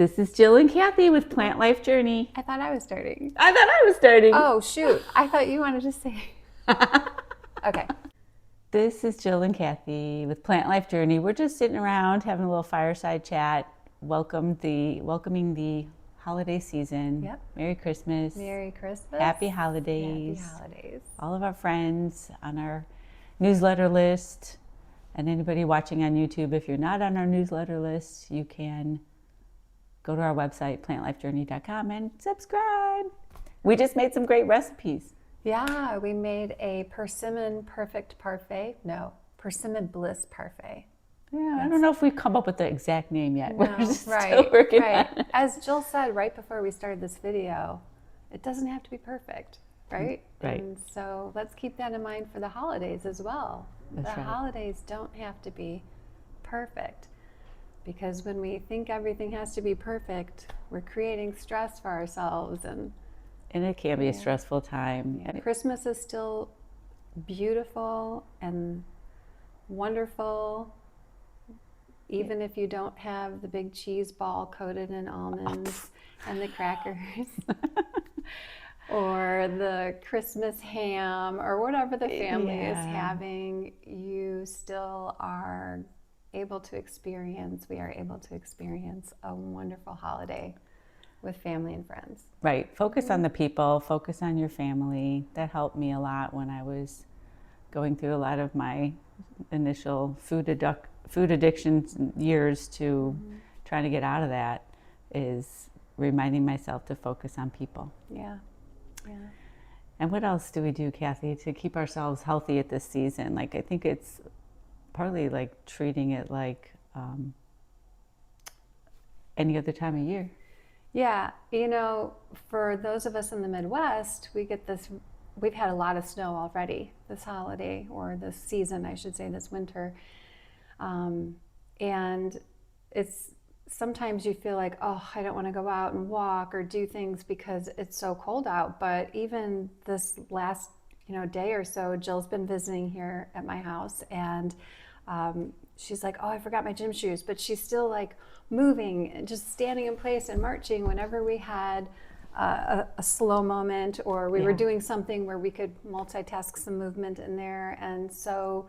This is Jill and Kathy with Plant Life Journey. I thought I was starting. I thought I was starting. Oh, shoot. I thought you wanted to say. Okay. This is Jill and Kathy with Plant Life Journey. We're just sitting around having a little fireside chat, welcoming the holiday season. Yep. Merry Christmas. Merry Christmas. Happy holidays. Happy holidays. All of our friends on our newsletter list, and anybody watching on YouTube, if you're not on our newsletter list, you can go to our website, plantlifejourney.com, and subscribe. We just made some great recipes. Yeah, we made a persimmon perfect parfait. No, persimmon bliss parfait. Yeah, I don't know if we've come up with the exact name yet. No, We're just still working on it. As Jill said right before we started this video, it doesn't have to be perfect, right? Right. And so let's keep that in mind for the holidays as well. That's the right. holidays don't have to be perfect, because when we think everything has to be perfect, we're creating stress for ourselves, and it can be a stressful time. yeah. Christmas is still beautiful and wonderful, even if you don't have the big cheese ball coated in almonds and the crackers or the Christmas ham or whatever the family is having. You still are able to experience, we are able to experience a wonderful holiday with family and friends. Right. Focus on the people, focus on your family. That helped me a lot when I was going through a lot of my initial food addiction years to trying to get out of that, is reminding myself to focus on people. Yeah. Yeah. And what else do we do, Kathy, to keep ourselves healthy at this season? Like, I think it's partly like treating it like any other time of year. Yeah, you know, for those of us in the Midwest, we've had a lot of snow already this holiday, or this season, I should say, this winter. And it's sometimes you feel like, oh, I don't want to go out and walk or do things because it's so cold out. But even this last, day or so, Jill's been visiting here at my house, and she's like, oh, I forgot my gym shoes, but she's still like moving and just standing in place and marching whenever we had a slow moment, or we were doing something where we could multitask some movement in there. And so,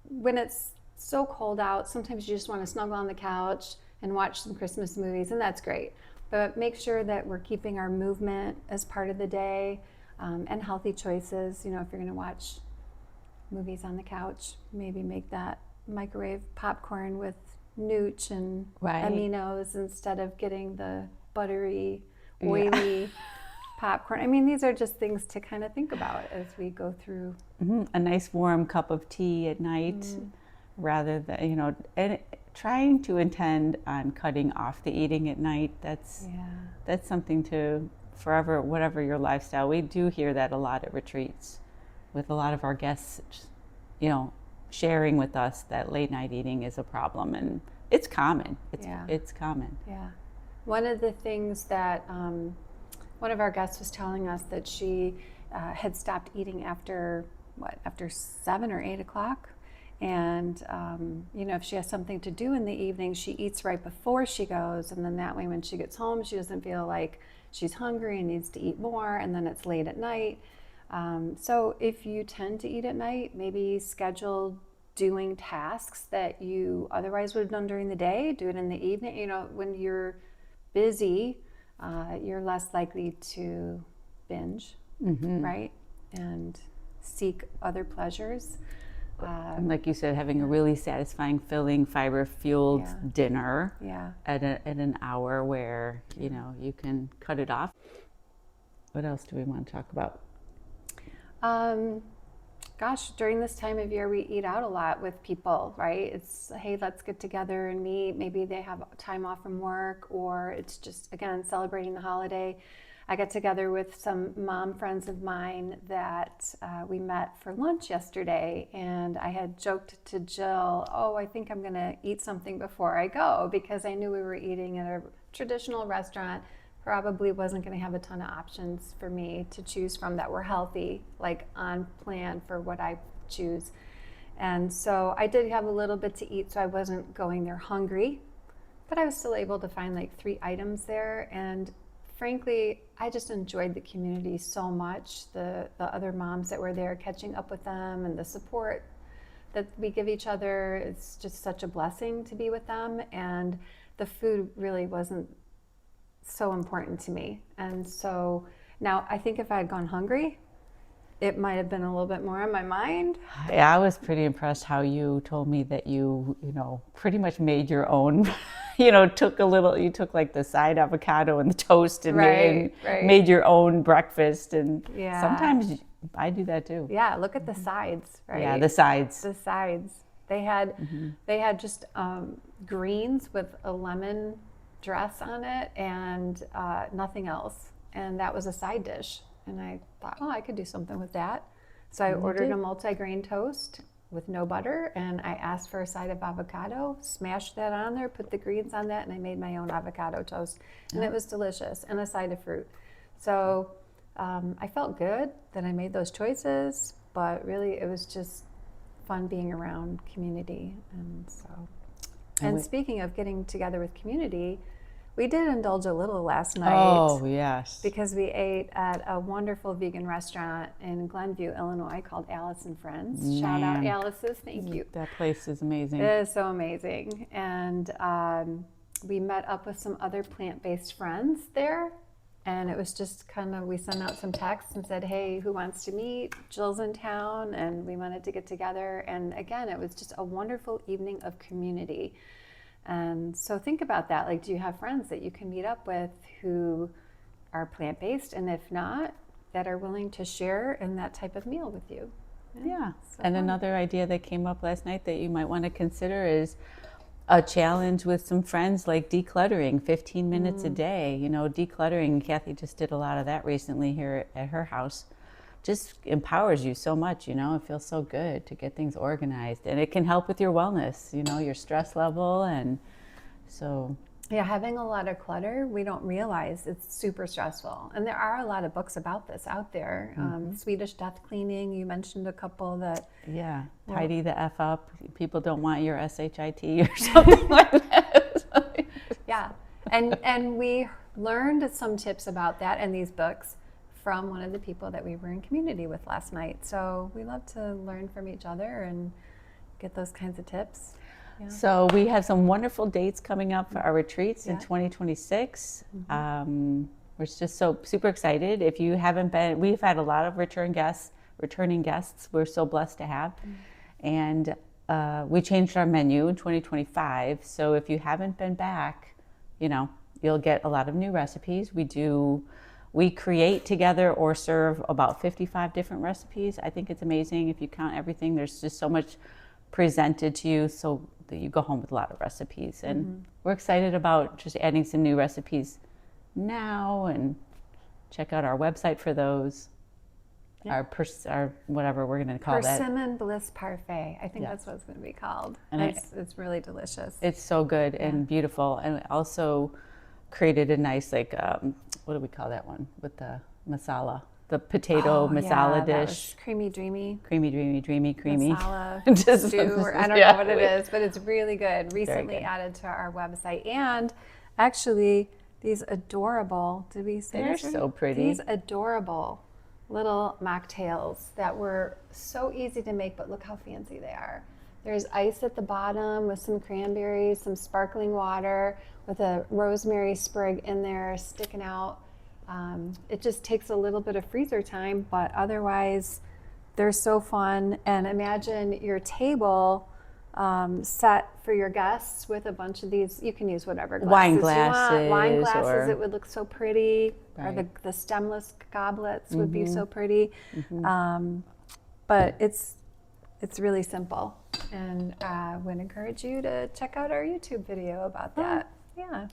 when it's so cold out, sometimes you just want to snuggle on the couch and watch some Christmas movies, and that's great. But make sure that we're keeping our movement as part of the day, and healthy choices. If you're going to watch movies on the couch, maybe make that microwave popcorn with nooch and aminos instead of getting the buttery, oily popcorn. I mean, these are just things to kind of think about as we go through. A nice warm cup of tea at night, rather than, and trying to intend on cutting off the eating at night. That's something to forever, whatever your lifestyle. We do hear that a lot at retreats with a lot of our guests, sharing with us that late night eating is a problem, and it's common. It's common. Yeah. One of the things that one of our guests was telling us, that she had stopped eating after 7 or 8 o'clock. And, if she has something to do in the evening, she eats right before she goes. And then that way, when she gets home, she doesn't feel like she's hungry and needs to eat more. And then it's late at night. So if you tend to eat at night, maybe schedule doing tasks that you otherwise would have done during the day, do it in the evening. When you're busy, you're less likely to binge, right? And seek other pleasures. And like you said, having a really satisfying, filling, fiber-fueled dinner at an hour where, you can cut it off. What else do we want to talk about? During this time of year, we eat out a lot with people, right? It's, hey, let's get together and meet. Maybe they have time off from work, or it's just, again, celebrating the holiday. I got together with some mom friends of mine that we met for lunch yesterday, and I had joked to Jill, oh, I think I'm going to eat something before I go, because I knew we were eating at a traditional restaurant. Probably wasn't going to have a ton of options for me to choose from that were healthy, like on plan for what I choose. And so I did have a little bit to eat, so I wasn't going there hungry. but I was still able to find like 3 items there. And frankly, I just enjoyed the community so much. The other moms that were there, catching up with them, and the support that we give each other. It's just such a blessing to be with them. And the food really wasn't so important to me. And so now I think if I had gone hungry, it might have been a little bit more on my mind. Yeah, I was pretty impressed how you told me that you know, pretty much made your own, you took like the side avocado and the toast and made your own breakfast. And sometimes I do that too. Yeah, look at the sides, right? Yeah, the sides. The sides. They had just greens with a lemon dress on it and nothing else. And that was a side dish. And I thought, I could do something with that. So I ordered a multi-grain toast with no butter, and I asked for a side of avocado, smashed that on there, put the greens on that, and I made my own avocado toast. And it was delicious, and a side of fruit. So I felt good that I made those choices, but really it was just fun being around community. And speaking of getting together with community, we did indulge a little last night. Oh, yes. Because we ate at a wonderful vegan restaurant in Glenview, Illinois called Alice and Friends. Man. Shout out Alice's, thank you. That place is amazing. It is so amazing. And we met up with some other plant-based friends there. And it was just we sent out some texts and said, hey, who wants to meet? Jill's in town, and we wanted to get together. And again, it was just a wonderful evening of community. And so think about that. Like, do you have friends that you can meet up with who are plant-based? And if not, that are willing to share in that type of meal with you? Yeah. So and another idea that came up last night that you might want to consider is a challenge with some friends, like decluttering 15 minutes a day. Decluttering. Kathy just did a lot of that recently here at her house. Just empowers you so much, it feels so good to get things organized, and it can help with your wellness, your stress level. And so having a lot of clutter, we don't realize it's super stressful. And there are a lot of books about this out there. Swedish death cleaning, you mentioned a couple that tidy the F up. People don't want your SHIT or something like that. And we learned some tips about that in these books from one of the people that we were in community with last night. So we love to learn from each other and get those kinds of tips. Yeah. So we have some wonderful dates coming up for our retreats in 2026. We're just so super excited. If you haven't been, we've had a lot of returning guests we're so blessed to have. And we changed our menu in 2025. So if you haven't been back, you'll get a lot of new recipes. We create together or serve about 55 different recipes. I think it's amazing if you count everything. There's just so much presented to you so that you go home with a lot of recipes. And we're excited about just adding some new recipes now, and check out our website for those. Our whatever we're going to call that. Persimmon Bliss Parfait. I think that's what it's going to be called. And it's really delicious. It's so good and beautiful. And also created a nice, what do we call that one with the masala? The potato masala dish. Creamy, dreamy. Creamy. Masala stew, or I don't know what it is, but it's really good. Recently added to our website. And actually, these adorable, did we say They're so pretty. These adorable little mocktails that were so easy to make, but look how fancy they are. There's ice at the bottom with some cranberries, some sparkling water with a rosemary sprig in there sticking out. It just takes a little bit of freezer time, but otherwise they're so fun. And imagine your table set for your guests with a bunch of these. You can use whatever glasses wine you glasses. want. Wine glasses, it would look so pretty. Right. Or the stemless goblets would be so pretty. But it's really simple. And I would encourage you to check out our YouTube video about that. Yeah.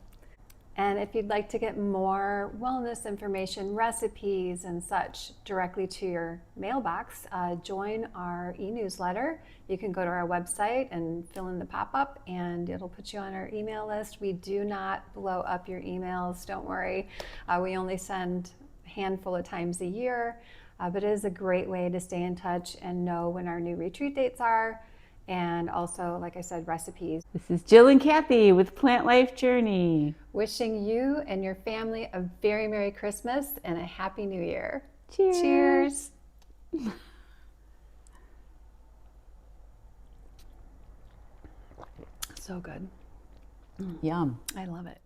And if you'd like to get more wellness information, recipes, and such directly to your mailbox, join our e-newsletter. You can go to our website and fill in the pop-up, and it'll put you on our email list. We do not blow up your emails, don't worry. We only send a handful of times a year, but it is a great way to stay in touch and know when our new retreat dates are, and also, like I said, recipes. This is Jill and Kathy with Plant Life Journey. Wishing you and your family a very Merry Christmas and a Happy New Year. Cheers. Cheers. So good. Yum. I love it.